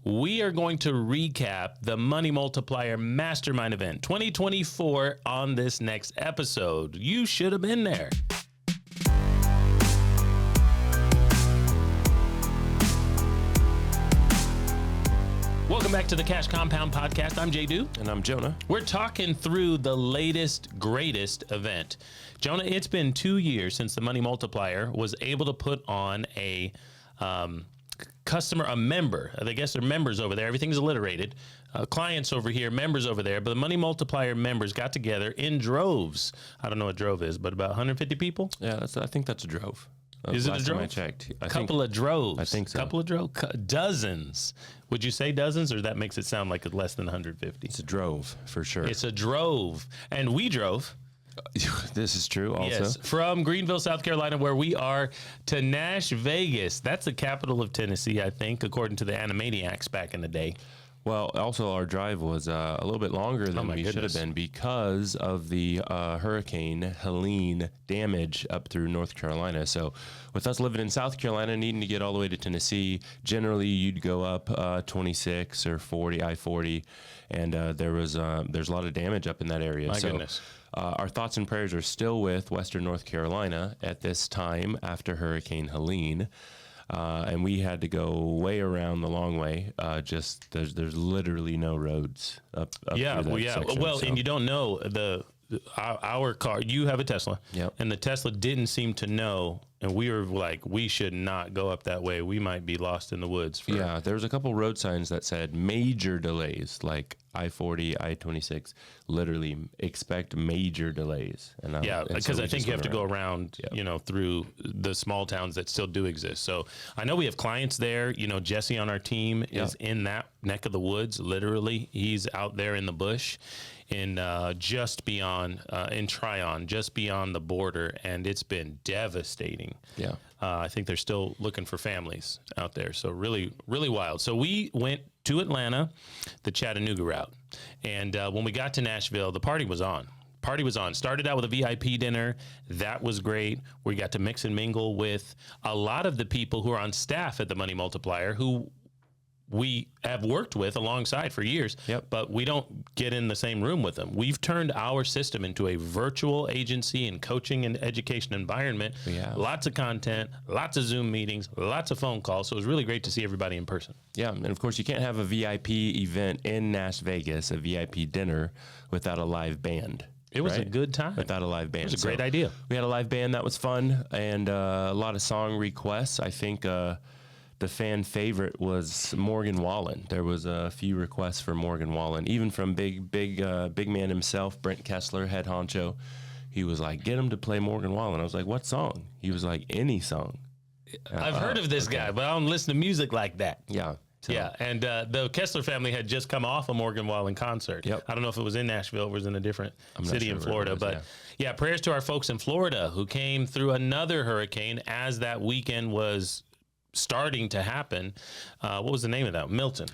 we are going to recap the Money Multiplier Mastermind event 2024 on this next episode. You should have been there. Welcome back to the Cash Compound Podcast. I'm JDew. And I'm Jonah. We're talking through the latest, greatest event. Jonah, it's been 2 years since the Money Multiplier was able to put on a member. I guess they're members over there. Everything's alliterated. Clients over here, members over there. But the Money Multiplier members got together in droves. I don't know what drove is, but about 150 people? Yeah, I think that's a drove. Is it a last drove? time I checked. Couple of droves. I think so. Couple of droves. Dozens. Would you say dozens, or that makes it sound like it's less than 150? It's a drove, for sure. It's a drove. And we drove. This is true also. Yes, from Greenville, South Carolina, where we are, to NashVegas. That's the capital of Tennessee, I think, according to the Animaniacs back in the day. Well, also our drive was a little bit longer than we should have been because of the Hurricane Helene damage up through North Carolina. So with us living in South Carolina, needing to get all the way to Tennessee, generally you'd go up 26 or 40, I-40, and there's a lot of damage up in that area. My goodness. Our thoughts and prayers are still with Western North Carolina at this time after Hurricane Helene. And we had to go way around the long way. There's literally no roads up through that section, Well, so. and you don't know our car. You have a Tesla, Yep. and the Tesla didn't seem to know. And we were like, we should not go up that way. We might be lost in the woods. Yeah, there was a couple road signs that said major delays, like I-40, I-26. Literally, expect major delays. And because I think you have to go around, through the small towns that still do exist. So I know we have clients there. Jesse on our team is in that neck of the woods. Literally, he's out there in the bush, in just beyond in Tryon, just beyond the border, and it's been devastating. Yeah. I think they're still looking for families out there. So really, really wild. So we went to Atlanta, the Chattanooga route. And when we got to Nashville, the party was on. Started out with a VIP dinner. That was great. We got to mix and mingle with a lot of the people who are on staff at the Money Multiplier who we have worked with alongside for years, but we don't get in the same room with them. We've turned our system into a virtual agency and coaching and education environment. Lots of content, lots of Zoom meetings, lots of phone calls. So it was really great to see everybody in person. Yeah, and of course you can't have a VIP event in NashVegas, a VIP dinner, without a live band. It was a good time. Without a live band. It was a great idea. We had a live band that was fun, and a lot of song requests. I think the fan favorite was Morgan Wallen. There was a few requests for Morgan Wallen, even from big man himself, Brent Kessler, head honcho. He was like, get him to play Morgan Wallen. I was like, what song? He was like, any song. I've heard of this guy, but I don't listen to music like that. Yeah. And the Kessler family had just come off a Morgan Wallen concert. Yep. I don't know if it was in Nashville or was in a different city in Florida. But prayers to our folks in Florida who came through another hurricane as that weekend was starting to happen. What was the name of that? Milton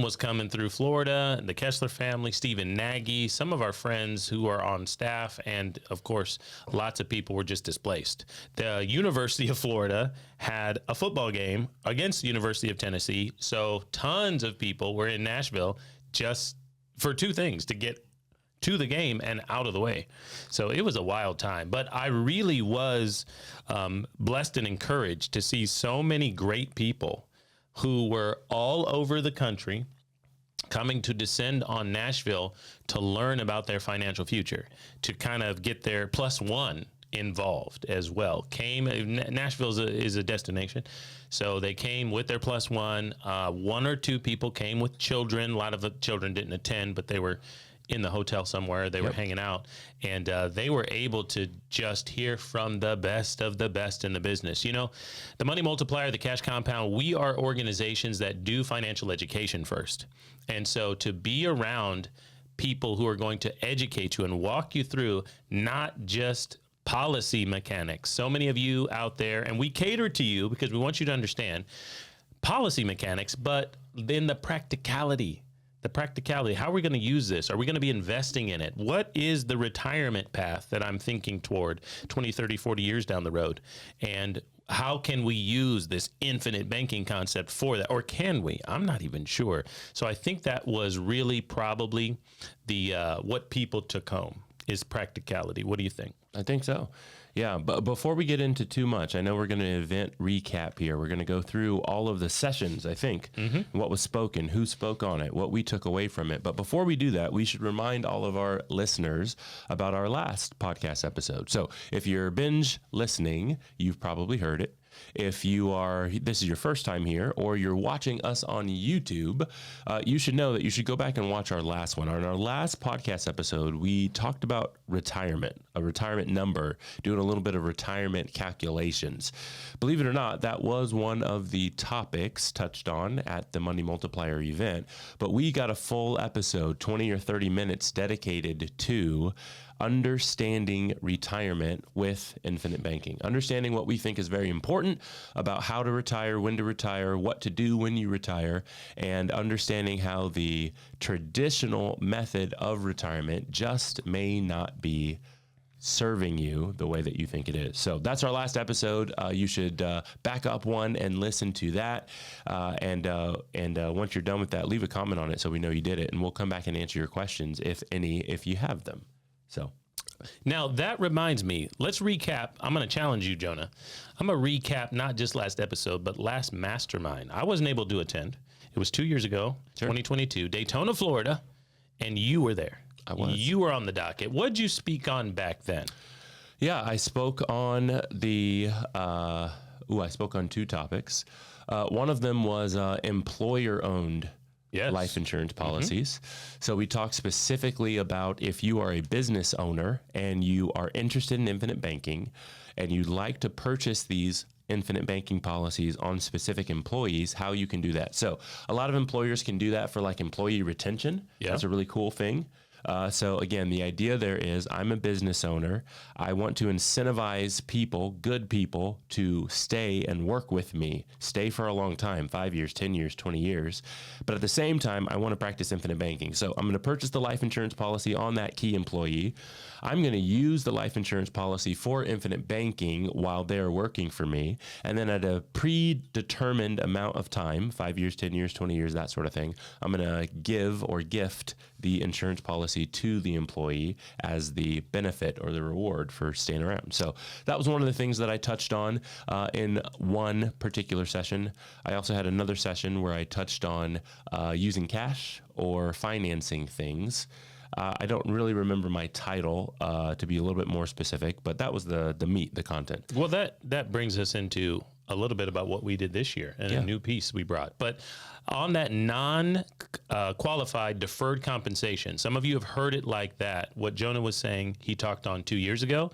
was coming through Florida, the Kessler family, Stephen Nagy, some of our friends who are on staff, and of course, lots of people were just displaced. The University of Florida had a football game against the University of Tennessee, so tons of people were in Nashville just for two things, to get to the game and out of the way. So it was a wild time, but I really was blessed and encouraged to see so many great people who were all over the country coming to descend on Nashville to learn about their financial future, to kind of get their plus one involved as well. Nashville is a destination. So they came with their plus one. One or two people came with children. A lot of the children didn't attend, but they were in the hotel somewhere. They were hanging out, and they were able to just hear from the best of the best in the business. The Money Multiplier, the Cash Compound, we are organizations that do financial education first. And so to be around people who are going to educate you and walk you through not just policy mechanics. So many of you out there, and we cater to you because we want you to understand policy mechanics, but then the practicality. How are we going to use this? Are we going to be investing in it? What is the retirement path that I'm thinking toward 20, 30, 40 years down the road? And how can we use this infinite banking concept for that? Or can we? I'm not even sure. So I think that was really probably the what people took home is practicality. What do you think? I think so. Yeah, but before we get into too much, I know we're going to event recap here. We're going to go through all of the sessions, I think, what was spoken, who spoke on it, what we took away from it. But before we do that, we should remind all of our listeners about our last podcast episode. So if you're binge listening, you've probably heard it. If this is your first time here, or you're watching us on YouTube, you should know that you should go back and watch our last one. On our last podcast episode, we talked about retirement, a retirement number, doing a little bit of retirement calculations. Believe it or not, that was one of the topics touched on at the Money Multiplier event, but we got a full episode, 20 or 30 minutes dedicated to understanding retirement with infinite banking, understanding what we think is very important about how to retire, when to retire, what to do when you retire, and understanding how the traditional method of retirement just may not be serving you the way that you think it is. So that's our last episode. You should back up one and listen to that. And once you're done with that, leave a comment on it so we know you did it, and we'll come back and answer your questions, if any, if you have them. So now that reminds me, let's recap. I'm going to challenge you, Jonah. I'm going to recap not just last episode, but last Mastermind. I wasn't able to attend. It was 2 years ago, 2022, Daytona, Florida, and you were there. I was. You were on the docket. What did you speak on back then? Yeah, I spoke on I spoke on two topics. One of them was employer-owned life insurance policies. So we talked specifically about if you are a business owner and you are interested in infinite banking and you'd like to purchase these infinite banking policies on specific employees, how you can do that. So a lot of employers can do that for like employee retention. Yeah. That's a really cool thing. So again, the idea there is I'm a business owner. I want to incentivize people, good people, to stay and work with me, stay for a long time, 5 years, 10 years, 20 years. But at the same time, I want to practice infinite banking. So I'm going to purchase the life insurance policy on that key employee. I'm going to use the life insurance policy for infinite banking while they're working for me. And then at a predetermined amount of time, 5 years, 10 years, 20 years, that sort of thing, I'm going to give or gift the insurance policy to the employee as the benefit or the reward for staying around. So that was one of the things that I touched on in one particular session. I also had another session where I touched on using cash or financing things. I don't really remember my title to be a little bit more specific, but that was the meat, the content. Well, that brings us into a little bit about what we did this year and a new piece we brought. But on that non-qualified deferred compensation, some of you have heard it like that. What Jonah was saying, he talked on 2 years ago.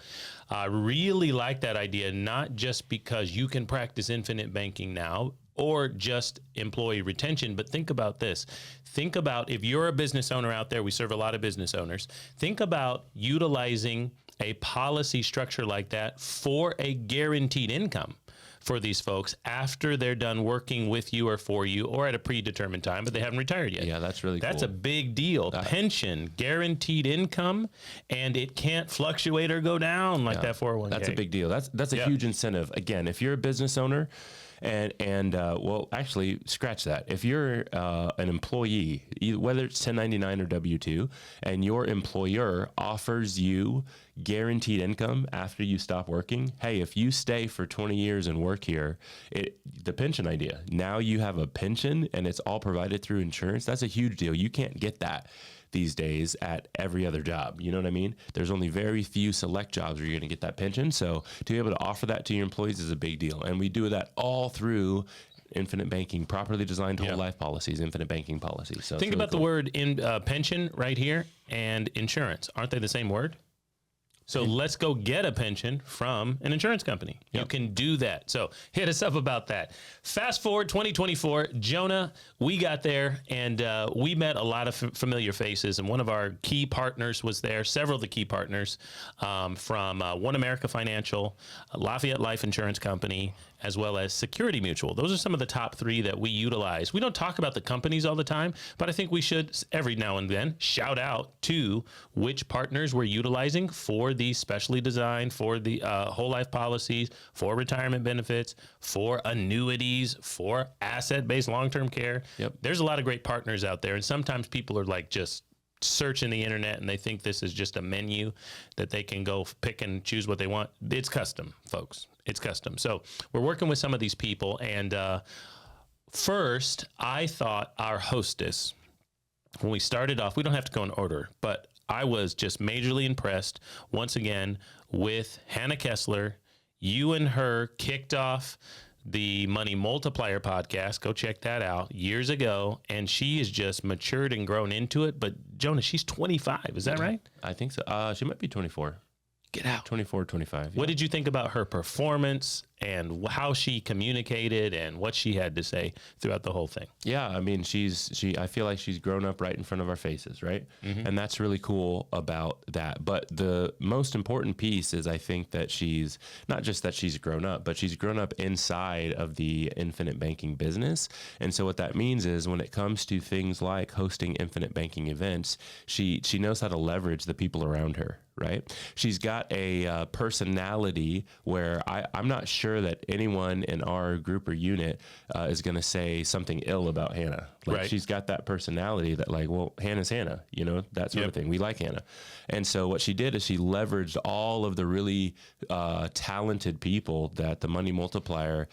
I really like that idea, not just because you can practice infinite banking now or just employee retention, but think about this. Think about if you're a business owner out there, we serve a lot of business owners. Think about utilizing a policy structure like that for a guaranteed income for these folks after they're done working with you or for you or at a predetermined time, but they haven't retired yet. Yeah, that's really cool. That's a big deal. Pension, guaranteed income, and it can't fluctuate or go down like that 401k. That's a big deal. That's a huge incentive. Again, if you're a business owner, and well, actually, scratch that. If you're an employee, whether it's 1099 or W-2, and your employer offers you guaranteed income after you stop working, hey, if you stay for 20 years and work here, the pension idea, now you have a pension and it's all provided through insurance. That's a huge deal. You can't get that these days at every other job. You know what I mean? There's only very few select jobs where you're going to get that pension. So to be able to offer that to your employees is a big deal. And we do that all through infinite banking, properly designed whole life policies, infinite banking policies. So think about the word pension right here and insurance. Aren't they the same word? So let's go get a pension from an insurance company. Yep. You can do that. So hit us up about that. Fast forward 2024, Jonah, we got there and we met a lot of familiar faces. And one of our key partners was there, several of the key partners from One America Financial, Lafayette Life Insurance Company, as well as Security Mutual. Those are some of the top 3 that we utilize. We don't talk about the companies all the time, but I think we should every now and then shout out to which partners we're utilizing for these specially designed, for the whole life policies, for retirement benefits, for annuities, for asset-based long-term care. Yep. There's a lot of great partners out there. And sometimes people are like just searching the internet and they think this is just a menu that they can go pick and choose what they want. It's custom, folks. It's custom. So we're working with some of these people. And first, I thought our hostess, when we started off, we don't have to go in order, but I was just majorly impressed once again with Hannah Kessler. You and her kicked off the Money Multiplier podcast. Go check that out years ago. And she has just matured and grown into it. But Jonah, she's 25. Is that right? I think so. She might be 24. Get out. 24, 25. Yeah. What did you think about her performance and how she communicated and what she had to say throughout the whole thing? Yeah, I mean, I feel like she's grown up right in front of our faces, right? Mm-hmm. And that's really cool about that. But the most important piece is I think that she's not just that she's grown up, but she's grown up inside of the infinite banking business. And so what that means is when it comes to things like hosting infinite banking events, she knows how to leverage the people around her. Right? She's got a personality where I'm not sure that anyone in our group or unit is going to say something ill about Hannah. Like right. She's got that personality that like, well, Hannah's Hannah, you know, that sort of thing. We like Hannah. And so what she did is she leveraged all of the really talented people that the Money Multiplier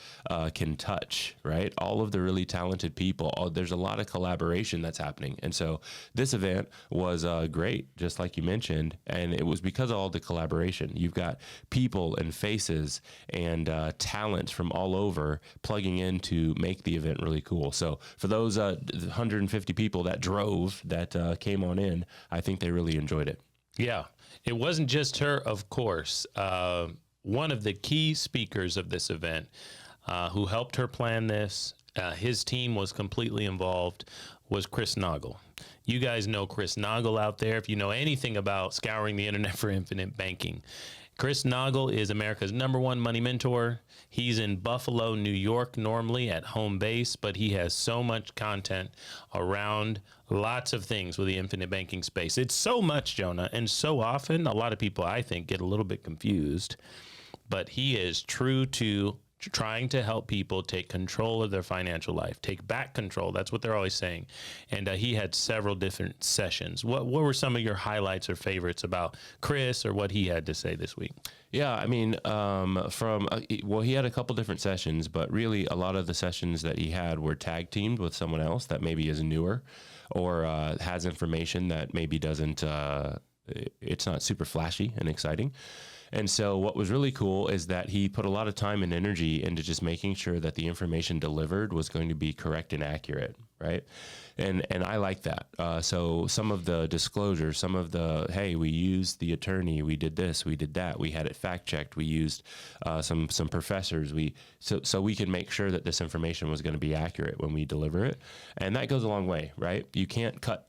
can touch, right? All of the really talented people. There's a lot of collaboration that's happening. And so this event was great, just like you mentioned. And it was because of all the collaboration. You've got people and faces and talent from all over plugging in to make the event really cool. So for those 150 people that drove, that came on in, I think they really enjoyed it. Yeah, it wasn't just her, of course. One of the key speakers of this event who helped her plan this, his team was completely involved, was Chris Noggle. You guys know Chris Noggle out there. If you know anything about scouring the internet for infinite banking, Chris Noggle is America's #1 money mentor. He's in Buffalo, New York, normally at home base, but he has so much content around lots of things with the infinite banking space. It's so much, Jonah, and so often a lot of people, I think, get a little bit confused, but he is true to trying to help people take control of their financial life, take back control. That's what they're always saying. And he had several different sessions. What were some of your highlights or favorites about Chris or what he had to say this week? Yeah, I mean, he had a couple different sessions, but really a lot of the sessions that he had were tag teamed with someone else that maybe is newer or has information that maybe doesn't, it's not super flashy and exciting. And so what was really cool is that he put a lot of time and energy into just making sure that the information delivered was going to be correct and accurate, right? And I like that. So some of the disclosures, some of the, hey, we used the attorney, we did this, we did that, we had it fact checked, we used some professors, so we can make sure that this information was going to be accurate when we deliver it. And that goes a long way, right? You can't cut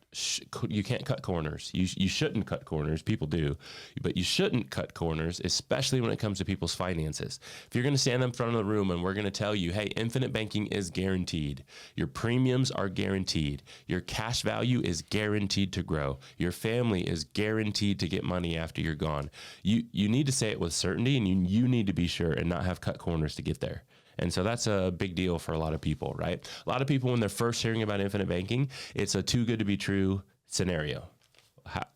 corners. You shouldn't cut corners. People do, but you shouldn't cut corners, especially when it comes to people's finances. If you're going to stand in front of the room and we're going to tell you, hey, infinite banking is guaranteed. Your premiums are guaranteed. Your cash value is guaranteed to grow. Your family is guaranteed to get money after you're gone. You need to say it with certainty, and you need to be sure and not have cut corners to get there. And so that's a big deal for a lot of people, right? A lot of people, when they're first hearing about infinite banking, it's a too good to be true scenario.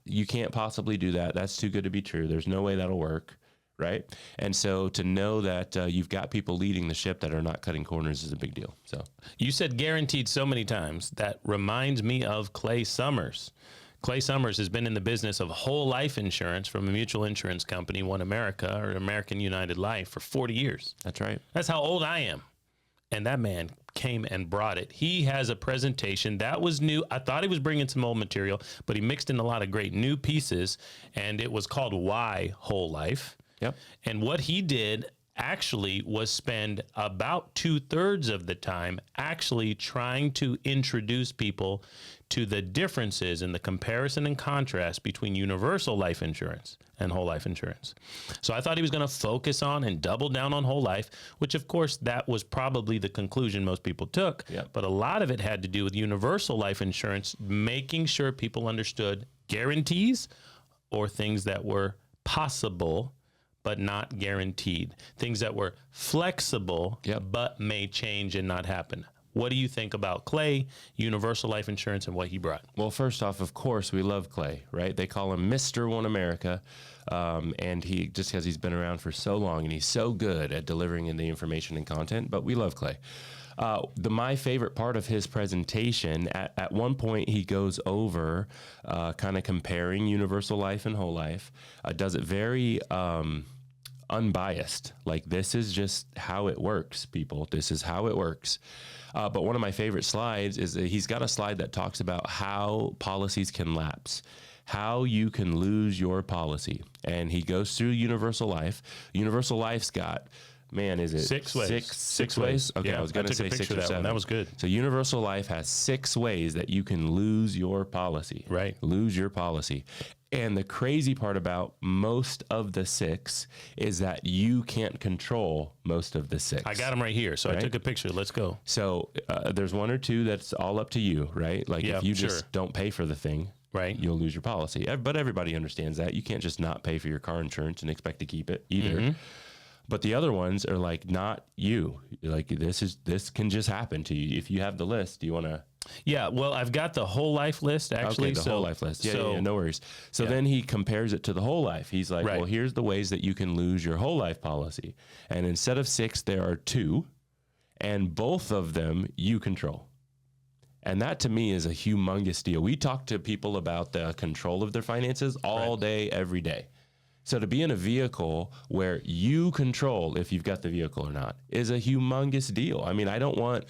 You can't possibly do that. That's too good to be true. There's no way that'll work, right? And so to know that you've got people leading the ship that are not cutting corners is a big deal. So you said guaranteed so many times. That reminds me of Clay Summers. Clay Summers has been in the business of whole life insurance from a mutual insurance company, One America or American United Life, for 40 years. That's right. That's how old I am. And that man came and brought it. He has a presentation that was new. I thought he was bringing some old material, but he mixed in a lot of great new pieces, and it was called Why Whole Life. Yep. And what he did, actually was spend about 2/3 of the time actually trying to introduce people to the differences in the comparison and contrast between universal life insurance and whole life insurance. So I thought he was going to focus on and double down on whole life, which of course that was probably the conclusion most people took. Yep. But a lot of it had to do with universal life insurance, making sure people understood guarantees or things that were possible but not guaranteed, things that were flexible, but may change and not happen. What do you think about Clay, universal life insurance, and what he brought? Well, first off, of course, we love Clay, right? They call him Mr. One America, and he just because he's been around for so long and he's so good at delivering in the information and content, but we love Clay. My favorite part of his presentation, at one point he goes over kind of comparing universal life and whole life, does it very unbiased. Like, this is just how it works, people. This is how it works. But one of my favorite slides is that he's got a slide that talks about how policies can lapse, how you can lose your policy. And he goes through universal life. Universal life's got, man, is it 6 ways? Six ways? Okay, yeah, I was going to say 6 or 7. That was good. So universal life has 6 ways that you can lose your policy. Right. Lose your policy. And the crazy part about most of the 6 is that you can't control most of the 6. I got them right here. So I took a picture. Let's go. So there's 1 or 2 that's all up to you, right? Like, if you just don't pay for the thing, right, you'll lose your policy. But everybody understands that. You can't just not pay for your car insurance and expect to keep it either. Mm-hmm. But the other ones are like, not you. Like, this can just happen to you. If you have the list, do you want to? Yeah, well, I've got the whole life list, actually. Okay, the whole life list. Yeah, no worries. So then he compares it to the whole life. He's like, well, here's the ways that you can lose your whole life policy. And instead of 6, there are 2. And both of them you control. And that, to me, is a humongous deal. We talk to people about the control of their finances all day, every day. So to be in a vehicle where you control if you've got the vehicle or not is a humongous deal. I mean, I don't want,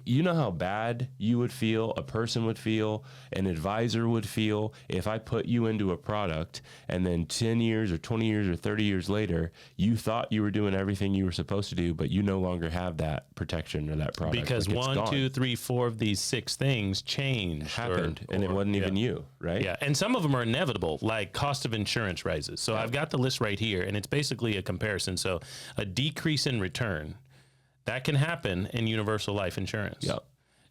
you know how bad you would feel, a person would feel, an advisor would feel if I put you into a product and then 10 years or 20 years or 30 years later, you thought you were doing everything you were supposed to do, but you no longer have that protection or that product. Because like, 1, 2, 3, 4 of these 6 things changed. Happened, and it wasn't even you, right? Yeah, and some of them are inevitable, like cost of insurance rises. So I've got the list right here, and it's basically a comparison. So a decrease in return, that can happen in universal life insurance,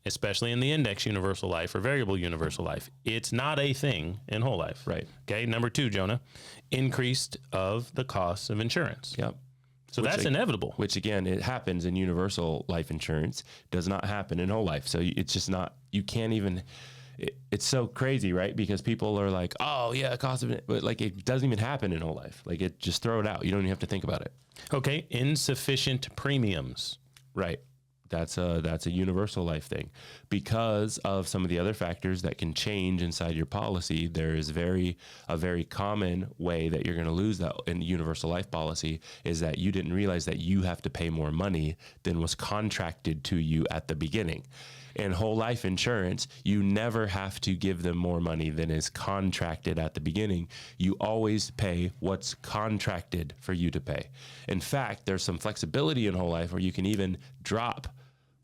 especially in the index universal life or variable universal life. It's not a thing in whole life. Right. Okay, number 2, Jonah, increased of the cost of insurance. Yep. So that's inevitable. Which, again, it happens in universal life insurance, does not happen in whole life. So it's just not, you can't even... It's so crazy, right? Because people are like, oh, yeah, cost of it. But like, it doesn't even happen in whole life. Like, it just throw it out. You don't even have to think about it. Okay. Insufficient premiums. Right. That's a universal life thing. Because of some of the other factors that can change inside your policy, there is a very common way that you're going to lose that in universal life policy is that you didn't realize that you have to pay more money than was contracted to you at the beginning. In whole life insurance, you never have to give them more money than is contracted at the beginning. You always pay what's contracted for you to pay. In fact, there's some flexibility in whole life where you can even drop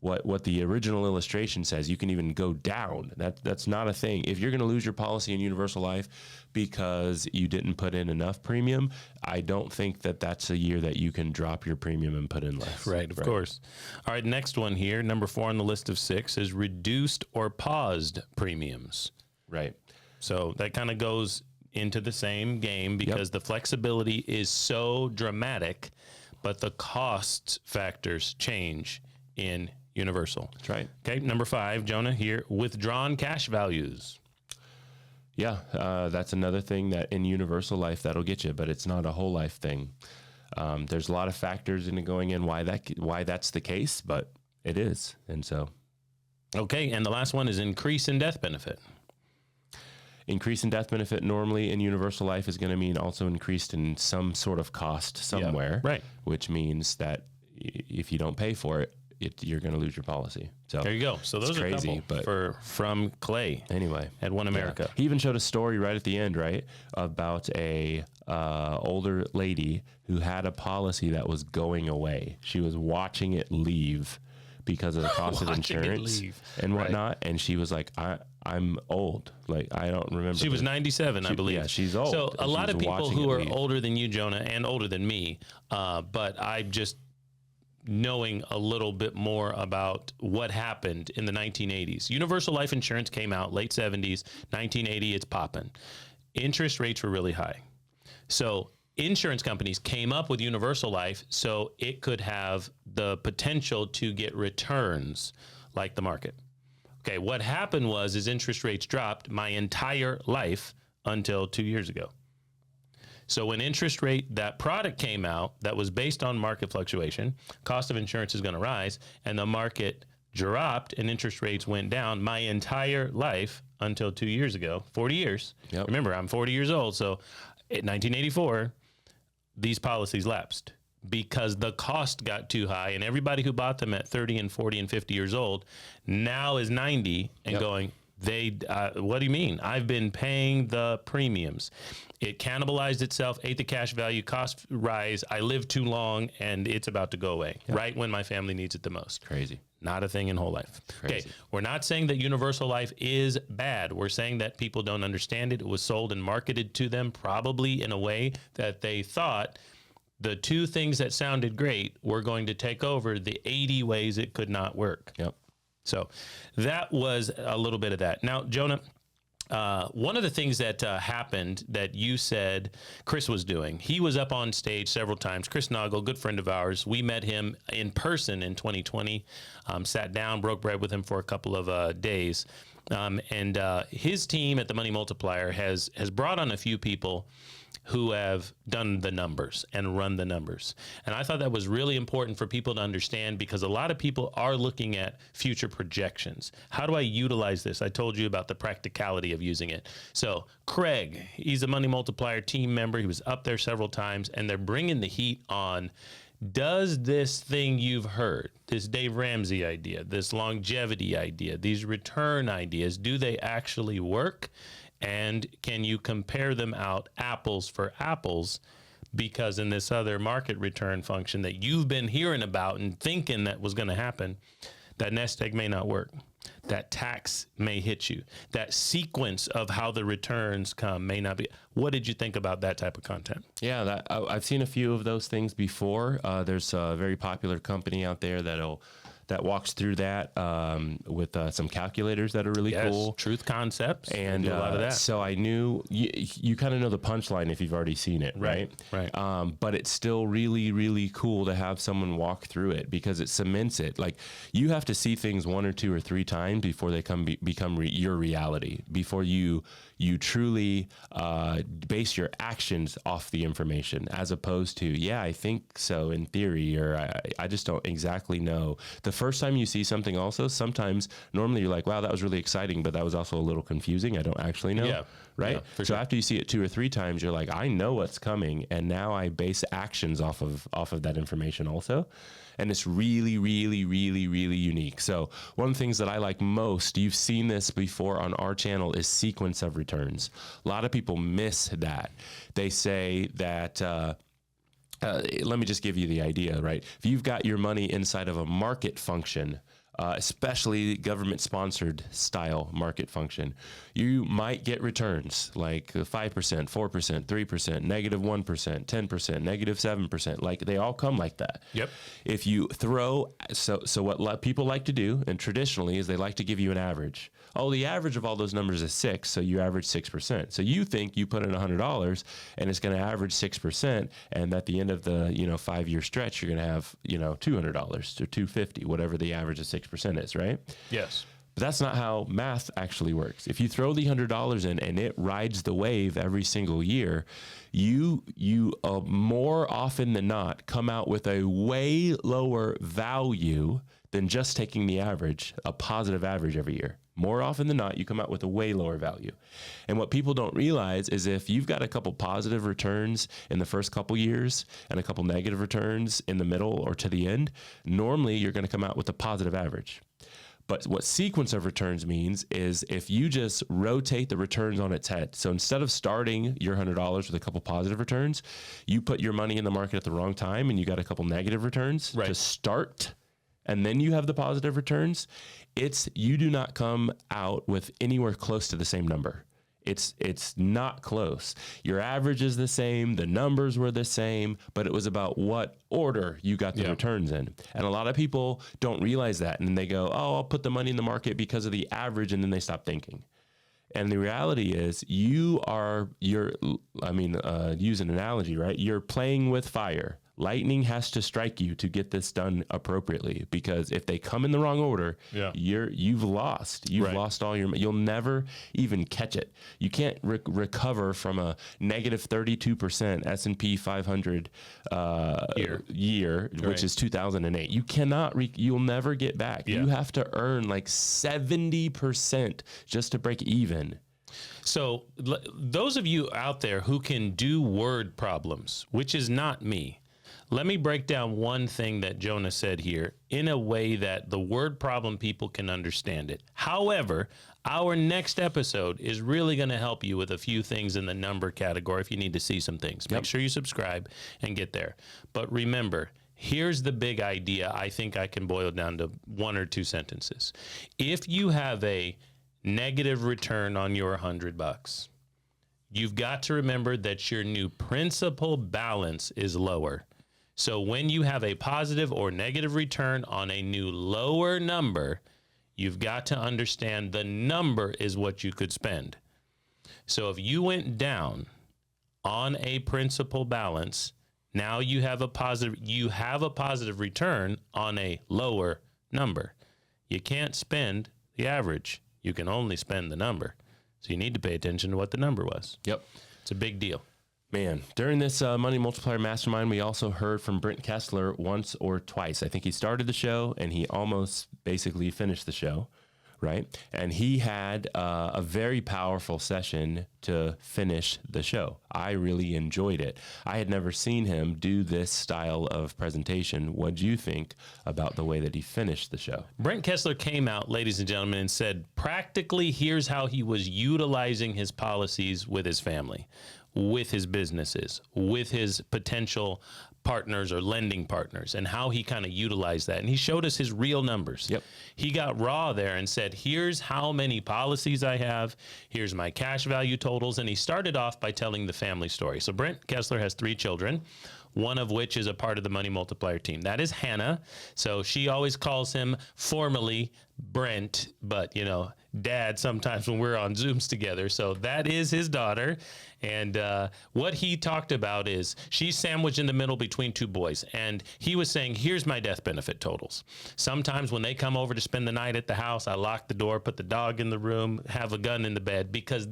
what the original illustration says. You can even go down. That's not a thing. If you're going to lose your policy in universal life because you didn't put in enough premium, I don't think that that's a year that you can drop your premium and put in less. Right, of course. All right, next one here, number 4 on the list of 6 is reduced or paused premiums. Right. So that kind of goes into the same game because the flexibility is so dramatic, but the cost factors change in universal. That's right. Okay, number 5, Jonah, here, withdrawn cash values. Yeah, that's another thing that in universal life that'll get you, but it's not a whole life thing. There's a lot of factors into going in why that's the case, but it is, and so. Okay, and the last one is increase in death benefit. Increase in death benefit normally in universal life is going to mean also increased in some sort of cost somewhere, right? Which means that if you don't pay for it, you're going to lose your policy. So there you go. So those are crazy, but from Clay. Anyway, at One America. He even showed a story right at the end, right, about a older lady who had a policy that was going away. She was watching it leave because of the cost of insurance and whatnot. Right. And she was like, I'm old. Like, I don't remember. She was 97, I believe. Yeah, she's old. So a lot of people who are older than you, Jonah, and older than me, but I just knowing a little bit more about what happened in the 1980s. Universal life insurance came out late 70s, 1980, it's popping. Interest rates were really high. So insurance companies came up with universal life so it could have the potential to get returns like the market. Okay, what happened was interest rates dropped my entire life until 2 years ago. So when that product came out that was based on market fluctuation, cost of insurance is going to rise, and the market dropped and interest rates went down my entire life until 2 years ago, 40 years. Yep. Remember, I'm 40 years old. So in 1984, these policies lapsed because the cost got too high, and everybody who bought them at 30 and 40 and 50 years old now is 90 and going, what do you mean? I've been paying the premiums. It cannibalized itself, ate the cash value, cost rise. I lived too long, and it's about to go away right when my family needs it the most. Crazy. Not a thing in whole life. Crazy. Okay, we're not saying that universal life is bad. We're saying that people don't understand it. It was sold and marketed to them probably in a way that they thought the two things that sounded great were going to take over the 80 ways it could not work. Yep. So that was a little bit of that. Now, Jonah, one of the things that happened that you said Chris was doing, he was up on stage several times. Chris Noggle, good friend of ours. We met him in person in 2020, sat down, broke bread with him for a couple of days. And his team at the Money Multiplier has brought on a few people who have done the numbers and run the numbers. And I thought that was really important for people to understand because a lot of people are looking at future projections. How do I utilize this? I told you about the practicality of using it. So Craig, he's a Money Multiplier team member. He was up there several times, and they're bringing the heat on. Does this thing you've heard, this Dave Ramsey idea, this longevity idea, these return ideas, do they actually work? And can you compare them out apples for apples? Because in this other market return function that you've been hearing about and thinking that was going to happen, that nest egg may not work. That tax may hit you. That sequence of how the returns come may not be. What did you think about that type of content? Yeah, I've seen a few of those things before. There's a very popular company out there that walks through that with some calculators that are really cool. Truth Concepts. And a lot of that. So I knew you kind of know the punchline if you've already seen it, right? Right. But it's still really, really cool to have someone walk through it because it cements it. Like you have to see things one or two or three times before they become your reality, before you truly base your actions off the information as opposed to, I think so in theory, or I just don't exactly know. The first time you see something also, sometimes normally you're like, wow, that was really exciting, but that was also a little confusing. I don't actually know. Yeah. Right. Yeah, so after you see it two or three times, you're like, I know what's coming. And now I base actions off of that information also. And it's really, really, really, really unique. So one of the things that I like most, you've seen this before on our channel, is sequence of returns. A lot of people miss that. They say that, let me just give you the idea, right? If you've got your money inside of a market function, especially government-sponsored style market function, you might get returns like 5%, 4%, 3%, negative 1%, 10%, negative 7%. Like they all come like that. Yep. If you throw, so what people like to do, and traditionally, is they like to give you an average. Oh, the average of all those numbers is 6, so you average 6%. So you think you put in $100 and it's going to average 6%, and at the end of the 5-year stretch, you're going to have $200 or $250, whatever the average of 6% is, right? Yes. But that's not how math actually works. If you throw the $100 in and it rides the wave every single year, you more often than not come out with a way lower value than just taking the average, a positive average every year. More often than not, you come out with a way lower value. And what people don't realize is if you've got a couple positive returns in the first couple years and a couple negative returns in the middle or to the end, normally you're going to come out with a positive average. But what sequence of returns means is if you just rotate the returns on its head. So instead of starting your $100 with a couple positive returns, you put your money in the market at the wrong time and you got a couple negative returns to start, and then you have the positive returns. You do not come out with anywhere close to the same number. It's not close. Your average is the same. The numbers were the same, but it was about what order you got the returns in. And a lot of people don't realize that. And they go, oh, I'll put the money in the market because of the average. And then they stop thinking. And the reality is use an analogy, right? You're playing with fire. Lightning has to strike you to get this done appropriately, because if they come in the wrong order, you've lost. You've lost all your. You'll never even catch it. You can't recover from a negative 32% S&P 500 year, which is 2008. You cannot. You'll never get back. You have to earn like 70% just to break even. So those of you out there who can do word problems, which is not me. Let me break down one thing that Jonah said here in a way that the word problem people can understand it. However, our next episode is really going to help you with a few things in the number category if you need to see some things. Make sure you subscribe and get there. But remember, here's the big idea. I think I can boil it down to one or two sentences. If you have a negative return on your $100, you've got to remember that your new principal balance is lower. So when you have a positive or negative return on a new lower number, you've got to understand the number is what you could spend. So if you went down on a principal balance, now you have a positive return on a lower number. You can't spend the average. You can only spend the number. So you need to pay attention to what the number was. Yep. It's a big deal. Man, during this Money Multiplier Mastermind, we also heard from Brent Kessler once or twice. I think he started the show and he almost basically finished the show, right? And he had a very powerful session to finish the show. I really enjoyed it. I had never seen him do this style of presentation. What do you think about the way that he finished the show? Brent Kessler came out, ladies and gentlemen, and said, practically, here's how he was utilizing his policies with his family, with his businesses, with his potential partners or lending partners, and how he kind of utilized that. And he showed us his real numbers. Yep. He got raw there and said, here's how many policies I have. Here's my cash value totals. And he started off by telling the family story. So Brent Kessler has 3 children, one of which is a part of the Money Multiplier team. That is Hannah. So she always calls him formally Brent, but, Dad sometimes when we're on Zooms together. So that is his daughter. And what he talked about is she's sandwiched in the middle between 2 boys. And he was saying, here's my death benefit totals. Sometimes when they come over to spend the night at the house, I lock the door, put the dog in the room, have a gun in the bed, because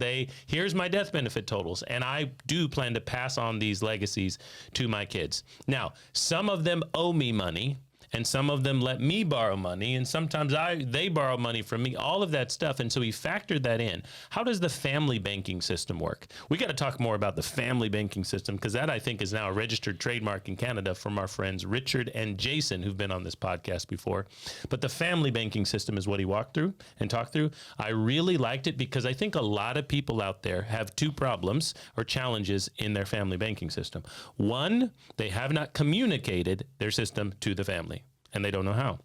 here's my death benefit totals. And I do plan to pass on these legacies to my kids. Now, some of them owe me money, and some of them let me borrow money, and sometimes they borrow money from me, all of that stuff. And so he factored that in. How does the family banking system work? We got to talk more about the family banking system, because that, I think, is now a registered trademark in Canada from our friends Richard and Jason, who've been on this podcast before. But the family banking system is what he walked through and talked through. I really liked it because I think a lot of people out there have 2 problems or challenges in their family banking system. One, they have not communicated their system to the family, and they don't know how.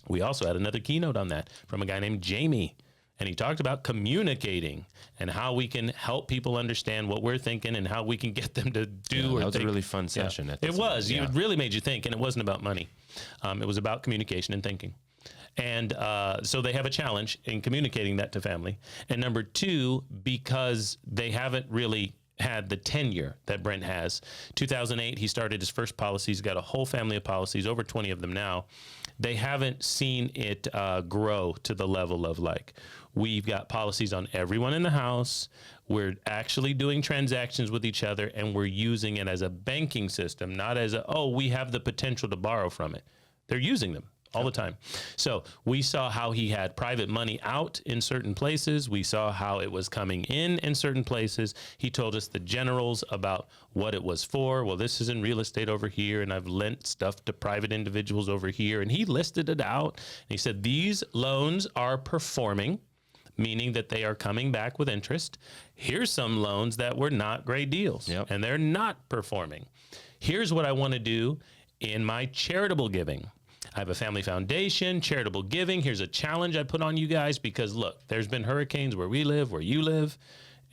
We also had another keynote on that from a guy named Jamie, and he talked about communicating and how we can help people understand what we're thinking and how we can get them to do. That was a really fun session. It was. It really made you think, and it wasn't about money. It was about communication and thinking. And so they have a challenge in communicating that to family. And number 2, because they haven't really had the tenure that Brent has. 2008, he started his first policy. He's got a whole family of policies, over 20 of them now. They haven't seen it grow to the level of we've got policies on everyone in the house. We're actually doing transactions with each other, and we're using it as a banking system, not as we have the potential to borrow from it. They're using them all the time. So we saw how he had private money out in certain places. We saw how it was coming in certain places. He told us the generals about what it was for. Well, this is in real estate over here, and I've lent stuff to private individuals over here. And he listed it out. And he said, these loans are performing, meaning that they are coming back with interest. Here's some loans that were not great deals, and they're not performing. Here's what I want to do in my charitable giving. I have a family foundation, charitable giving. Here's a challenge I put on you guys because, look, there's been hurricanes where we live, where you live,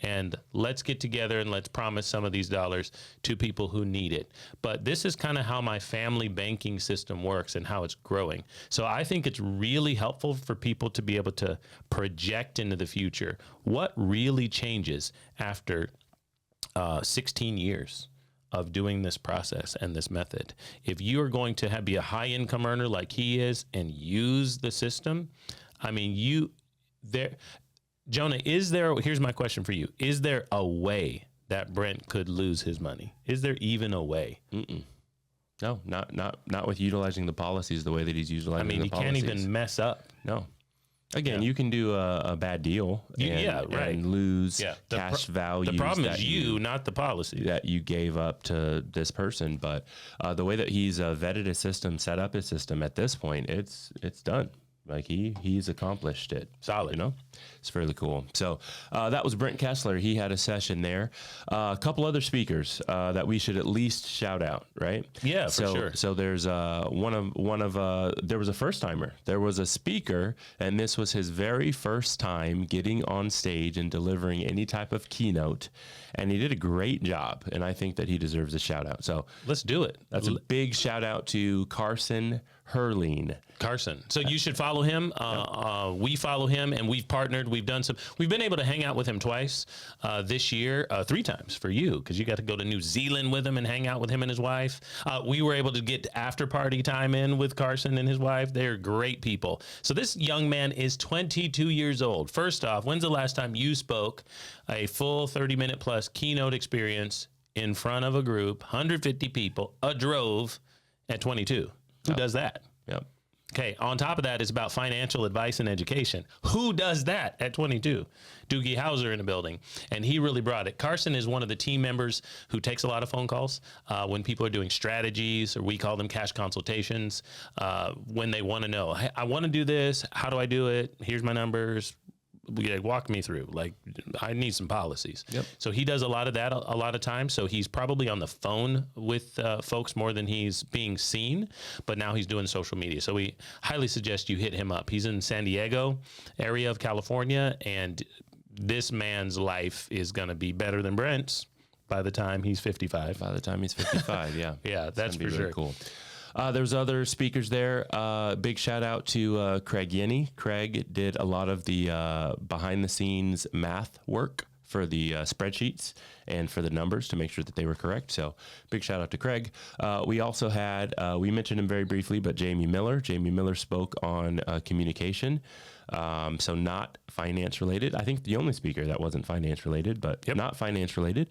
and let's get together and let's promise some of these dollars to people who need it. But this is kind of how my family banking system works and how it's growing. So I think it's really helpful for people to be able to project into the future. What really changes after 16 years of doing this process and this method? If you are going to be a high income earner like he is and use the system, I mean, Jonah, here's my question for you. Is there a way that Brent could lose his money? Is there even a way? No, not with utilizing the policies the way that he's utilizing the policies. I mean, he can't even mess up. No. Again, you can do a bad deal and lose cash value. The problem is you, not the policy. That you gave up to this person. But the way that he's vetted his system, set up his system at this point, it's done. Like he's accomplished it. Solid. It's fairly cool. So that was Brent Kessler. He had a session there. A couple other speakers that we should at least shout out, right? Yeah, for sure. So there's there was a first timer. There was a speaker, and this was his very first time getting on stage and delivering any type of keynote. And he did a great job, and I think that he deserves a shout out. So let's do it. That's a big shout out to Carson Herline. Carson. So you should follow him. We follow him, and we've partnered. We've been able to hang out with him twice this year, 3 times for you, because you got to go to New Zealand with him and hang out with him and his wife. We were able to get after party time in with Carson and his wife. They're great people. So this young man is 22 years old. First off, when's the last time you spoke a full 30-minute plus keynote experience in front of a group, 150 people, a drove at 22? Who does that? Yep. Okay, on top of that is about financial advice and education. Who does that at 22? Doogie Howser in the building, and he really brought it. Carson is one of the team members who takes a lot of phone calls when people are doing strategies, or we call them cash consultations, when they want to know, hey, I want to do this. How do I do it? Here's my numbers. Walk me through. I need some policies. Yep. So he does a lot of that a lot of times. So he's probably on the phone with folks more than he's being seen, but now he's doing social media. So we highly suggest you hit him up. He's in San Diego area of California, and this man's life is going to be better than Brent's by the time he's 55. By the time he's 55, yeah. Yeah, that's for really sure. Cool. There's other speakers there. Big shout out to Craig Yenny. Craig did a lot of the behind the scenes math work for the spreadsheets and for the numbers to make sure that they were correct. So big shout out to Craig. We also had, we mentioned him very briefly, but Jamie Miller. Jamie Miller spoke on communication. So not finance related. I think the only speaker that wasn't finance related, but not finance related.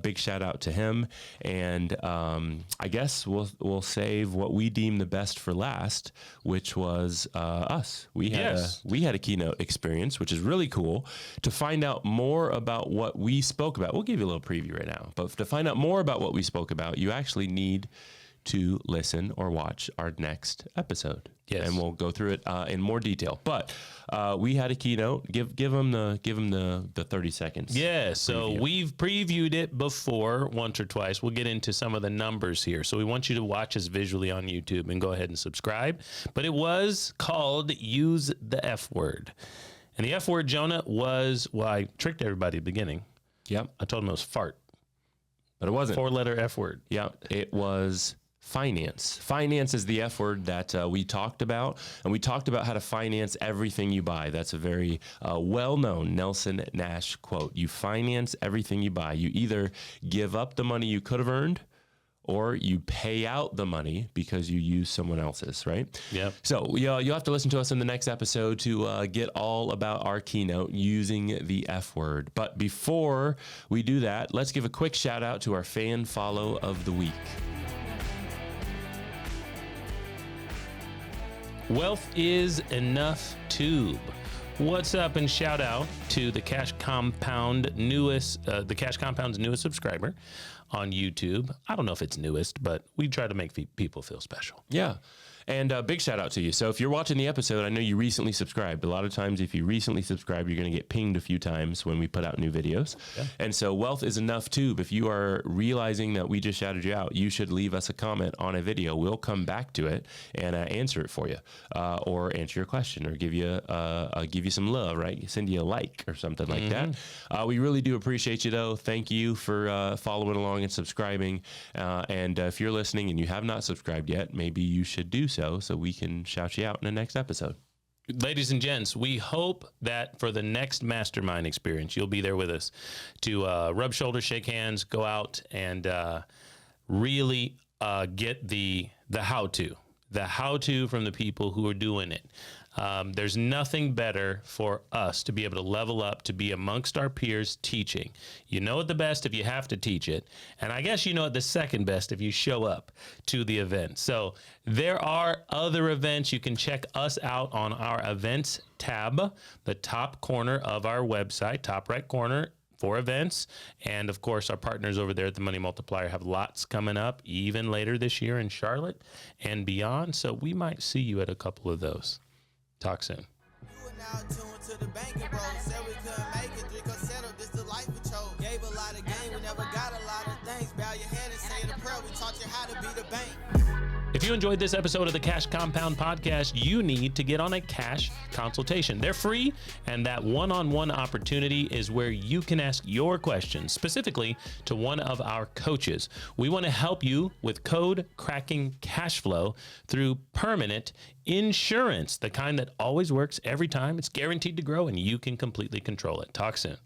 Big shout out to him. And I guess we'll save what we deem the best for last, which was us. We had a keynote experience, which is really cool. To find out more about what we spoke about, we'll give you a little preview right now. But to find out more about what we spoke about, you actually need to listen or watch our next episode. Yes. And we'll go through it in more detail. But we had a keynote. Give them the 30 seconds. Yeah. So we've previewed it before once or twice. We'll get into some of the numbers here. So we want you to watch us visually on YouTube and go ahead and subscribe. But it was called Use the F Word. And the F word, Jonah, was, I tricked everybody at the beginning. Yep. I told them it was fart. But it wasn't. 4-letter F word. Yeah. It was finance. Finance is the F word that we talked about, and we talked about how to finance everything you buy. That's a very well-known Nelson Nash quote. You finance everything you buy. You either give up the money you could have earned, or you pay out the money because you use someone else's, right? Yeah. So you'll have to listen to us in the next episode to get all about our keynote using the F word. But before we do that, let's give a quick shout out to our fan follow of the week. Wealth is Enough Tube. What's up, and shout out to the Cash Compound's newest subscriber on YouTube. I don't know if it's newest, but we try to make people feel special. Yeah. And a big shout out to you. So if you're watching the episode, I know you recently subscribed. A lot of times, if you recently subscribe, you're going to get pinged a few times when we put out new videos. Yeah. And so Wealth is Enough Tube. If you are realizing that we just shouted you out, you should leave us a comment on a video. We'll come back to it and answer it for you, or answer your question, or give you some love, right? Send you a like or something like that. We really do appreciate you, though. Thank you for following along and subscribing. And if you're listening and you have not subscribed yet, maybe you should do so we can shout you out in the next episode. Ladies and gents, we hope that for the next Mastermind experience, you'll be there with us to rub shoulders, shake hands, go out, and really get the how-to from the people who are doing it. There's nothing better for us to be able to level up, to be amongst our peers teaching. You know it the best if you have to teach it. And I guess you know it the second best if you show up to the event. So there are other events. You can check us out on our events tab, the top corner of our website, top right corner, for events. And of course, our partners over there at the Money Multiplier have lots coming up even later this year in Charlotte and beyond. So we might see you at a couple of those. Talk soon. You are now tuned to the banking bros. Said we couldn't make it, drink or settle, this the life we chose. Gave a lot of game, we never got a lot of things. Bow your head and say the prayer, we taught you how to be the bank. If you enjoyed this episode of the Cash Compound Podcast, you need to get on a cash consultation. They're free, and that one-on-one opportunity is where you can ask your questions, specifically to one of our coaches. We want to help you with code cracking cash flow through permanent insurance, the kind that always works every time. It's guaranteed to grow, and you can completely control it. Talk soon.